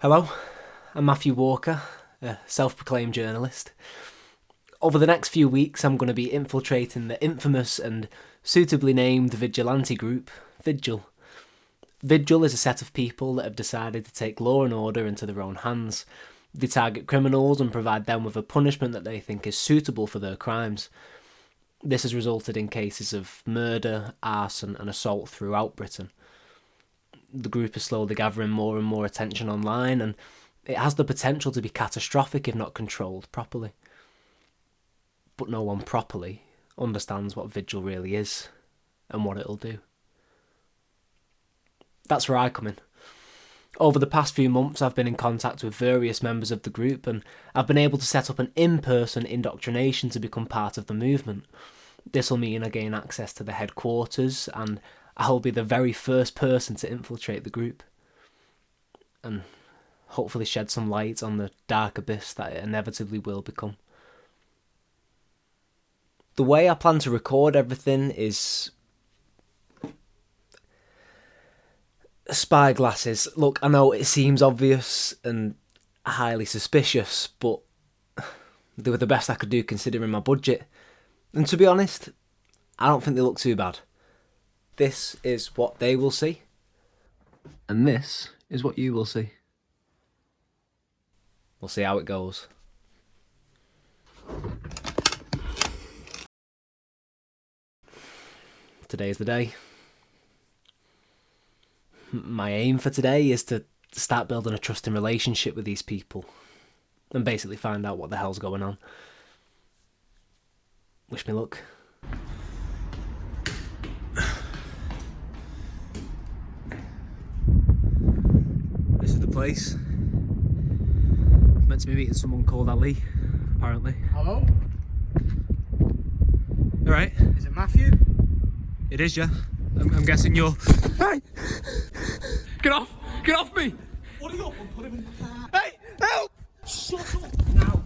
Hello, I'm Matthew Walker, a self-proclaimed journalist. Over the next few weeks I'm going to be infiltrating the infamous and suitably named vigilante group, VIGIL. VIGIL is a set of people that have decided to take law and order into their own hands. They target criminals and provide them with a punishment that they think is suitable for their crimes. This has resulted in cases of murder, arson and assault throughout Britain. The group is slowly gathering more and more attention online, and it has the potential to be catastrophic if not controlled properly. But no one properly understands what Vigil really is and what it'll do. That's where I come in. Over the past few months I've been in contact with various members of the group, and I've been able to set up an in-person indoctrination to become part of the movement. This will mean I gain access to the headquarters, and I'll be the very first person to infiltrate the group and hopefully shed some light on the dark abyss that it inevitably will become. The way I plan to record everything is spy glasses. Look, I know it seems obvious and highly suspicious, but they were the best I could do considering my budget. And to be honest, I don't think they look too bad. This is what they will see, and this is what you will see. We'll see how it goes. Today's the day. My aim for today is to start building a trusting relationship with these people and basically find out what the hell's going on. Wish me luck. This is the place. Meant to be meeting someone called Ali, apparently. Hello? Alright. Is it Matthew? It is, yeah. I'm guessing you're... Hey! Get off! Get off me! What are you up? I'll put him in the car. Hey! Help! Shut up now.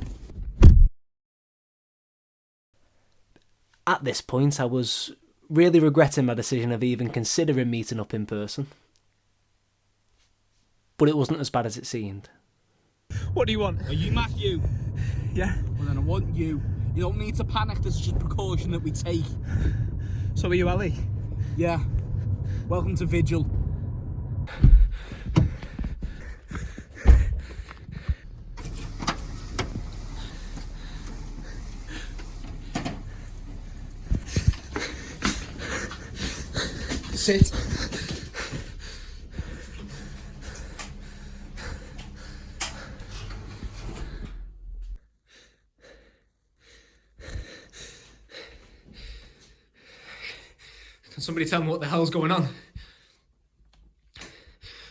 At this point, I was really regretting my decision of even considering meeting up in person. But it wasn't as bad as it seemed. What do you want? Are you Matthew? Yeah? Well then I want you. You don't need to panic, this is just a precaution that we take. So are you Ali? Yeah. Welcome to Vigil. Sit. Can somebody tell me what the hell's going on?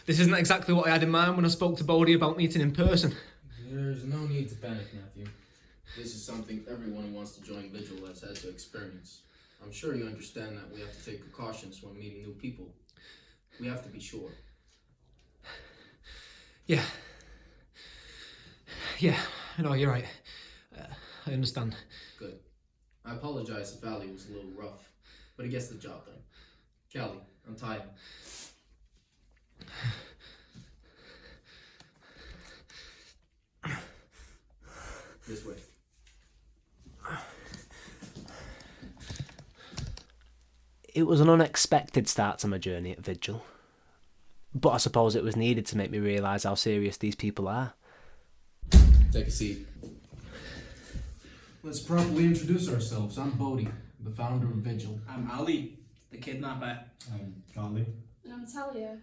This isn't exactly what I had in mind when I spoke to Bodie about meeting in person. There's no need to panic, Matthew. This is something everyone who wants to join Vigil has had to experience. I'm sure you understand that we have to take precautions when meeting new people. We have to be sure. Yeah. Yeah, no, you're right. I understand. Good. I apologize if Ali was a little rough, but he gets the job done. Callie, untie him. This way. It was an unexpected start to my journey at Vigil, but I suppose it was needed to make me realise how serious these people are. Take a seat. Let's properly introduce ourselves. I'm Bodie, the founder of Vigil. I'm Ali, the kidnapper. I'm Charlie. And I'm Talia.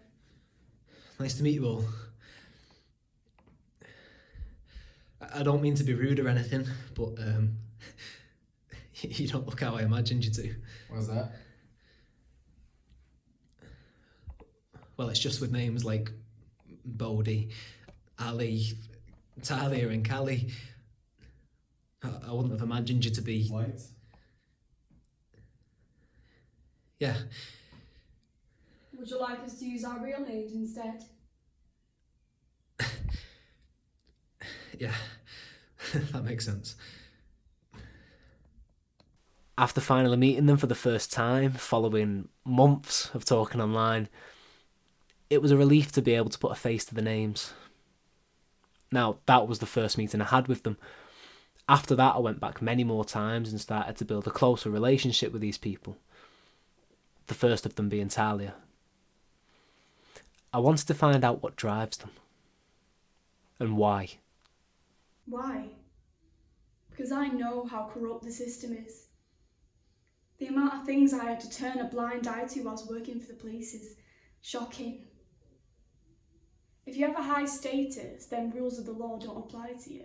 Nice to meet you all. I don't mean to be rude or anything, but you don't look how I imagined you to. What's that? Well, it's just with names like Bodie, Ali, Talia and Callie. I wouldn't have imagined you to be... White. Yeah. Would you like us to use our real names instead? Yeah, that makes sense. After finally meeting them for the first time, following months of talking online, it was a relief to be able to put a face to the names. Now, that was the first meeting I had with them. After that, I went back many more times and started to build a closer relationship with these people. The first of them being Talia. I wanted to find out what drives them. And why. Why? Because I know how corrupt the system is. The amount of things I had to turn a blind eye to whilst working for the police is shocking. If you have a high status, then rules of the law don't apply to you.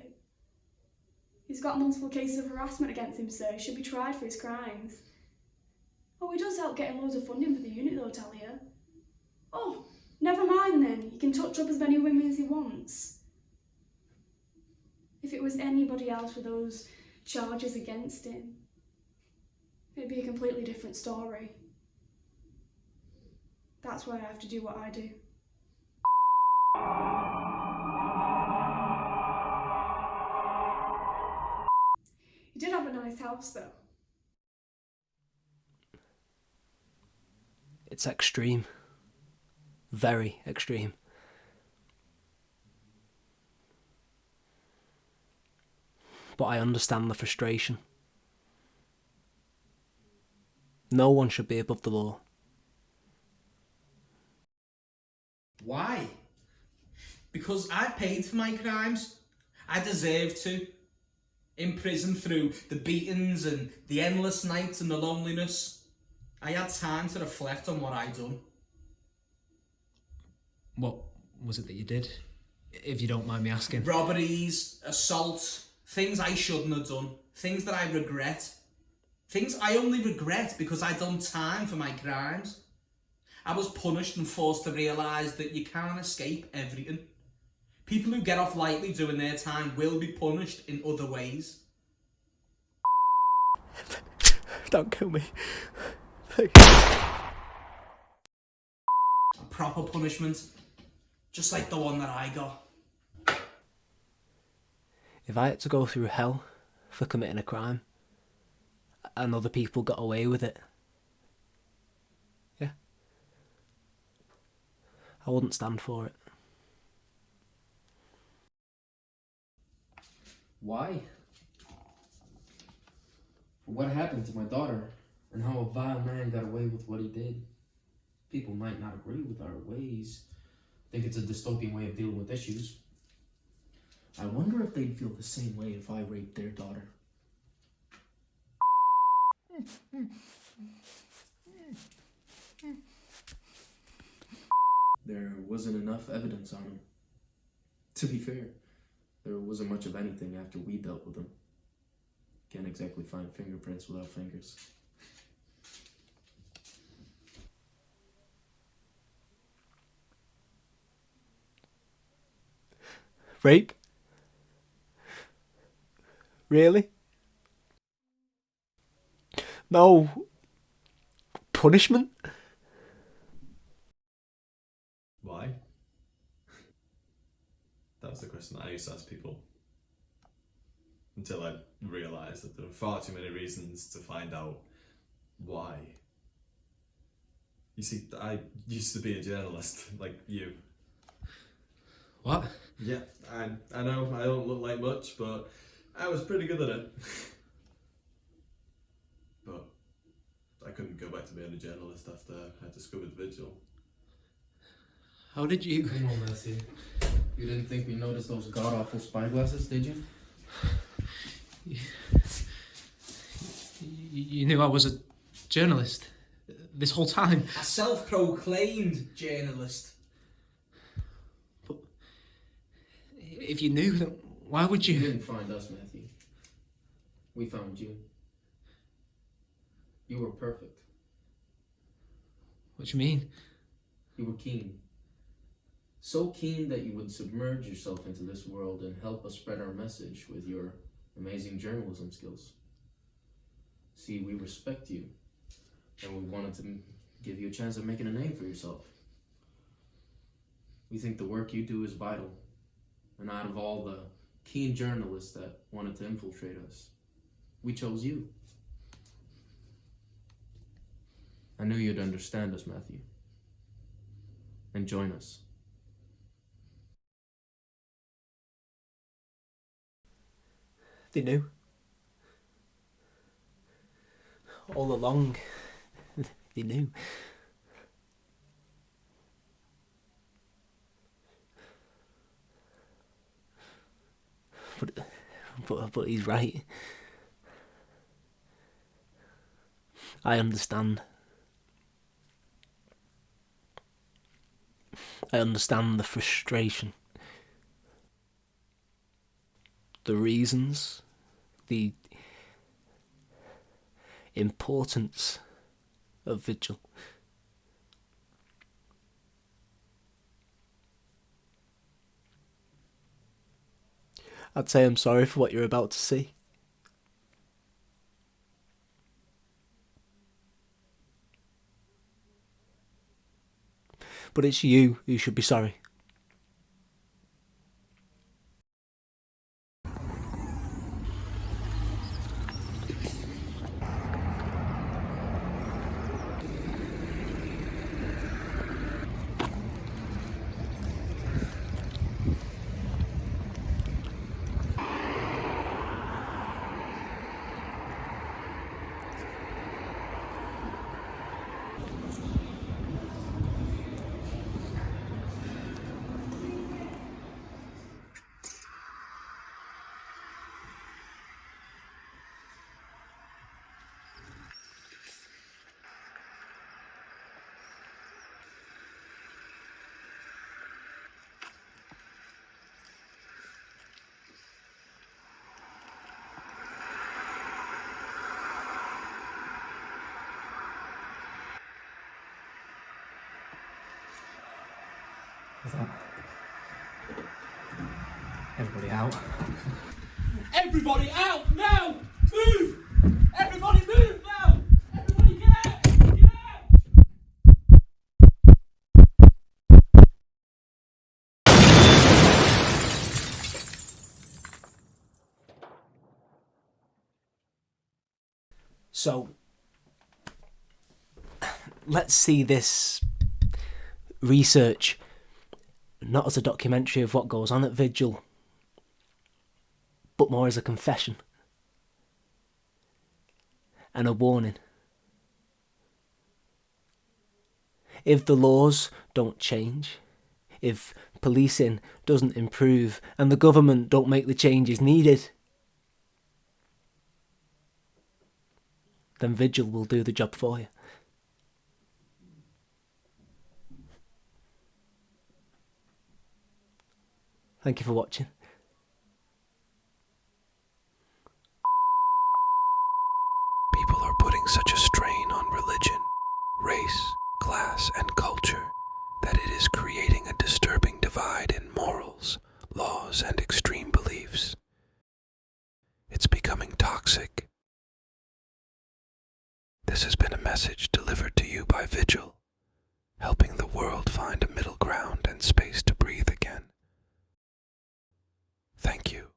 He's got multiple cases of harassment against him, so he should be tried for his crimes. Oh, he does help getting loads of funding for the unit though, Talia. Oh, never mind then, he can touch up as many women as he wants. If it was anybody else with those charges against him, it'd be a completely different story. That's why I have to do what I do. He did have a nice house though. It's extreme. Very extreme. But I understand the frustration. No one should be above the law. Why? Because I've paid for my crimes. I deserve to. In prison through the beatings and the endless nights and the loneliness, I had time to reflect on what I'd done. What was it that you did? If you don't mind me asking. Robberies, assault, things I shouldn't have done, things that I regret. Things I only regret because I'd done time for my crimes. I was punished and forced to realise that you can't escape everything. People who get off lightly doing their time will be punished in other ways. Don't kill me. A proper punishment, just like the one that I got. If I had to go through hell for committing a crime, and other people got away with it, yeah, I wouldn't stand for it. Why? For what happened to my daughter, and how a vile man got away with what he did. People might not agree with our ways, think it's a dystopian way of dealing with issues. I wonder if they'd feel the same way if I raped their daughter. There wasn't enough evidence on him. To be fair, there wasn't much of anything after we dealt with him. Can't exactly find fingerprints without fingers. Rape? Really? No. Punishment? Why? That was the question that I used to ask people. Until I realised that there were far too many reasons to find out why. You see, I used to be a journalist, like you. What? Yeah, I know I don't look like much, but I was pretty good at it. But I couldn't go back to being a journalist after I discovered Vigil. How did you... Come on, Matthew. You didn't think we noticed those god-awful spyglasses, did you? You knew I was a journalist this whole time. A self-proclaimed journalist. But if you knew, then why would You you... didn't find us, Matthew. We found you. You were perfect. What do you mean? You were keen. So keen that you would submerge yourself into this world and help us spread our message with your amazing journalism skills. See, we respect you, and we wanted to give you a chance of making a name for yourself. We think the work you do is vital, and out of all the keen journalists that wanted to infiltrate us, we chose you. I knew you'd understand us, Matthew, and join us. They knew. All along, they knew. But he's right. I understand. I understand the frustration, the reasons, the importance of vigil. I'd say I'm sorry for what you're about to see. But it's you who should be sorry. Everybody out. Everybody out now! Move! Everybody move now! Everybody get out! Get out! So, let's see this research not as a documentary of what goes on at Vigil, but more as a confession and a warning. If the laws don't change, if policing doesn't improve and the government don't make the changes needed, then Vigil will do the job for you. Thank you for watching. People are putting such a strain on religion, race, class, and culture that it is creating a disturbing divide in morals, laws, and extreme beliefs. It's becoming toxic. This has been a message delivered to you by Vigil, helping the world find a middle ground and space to breathe again. Thank you.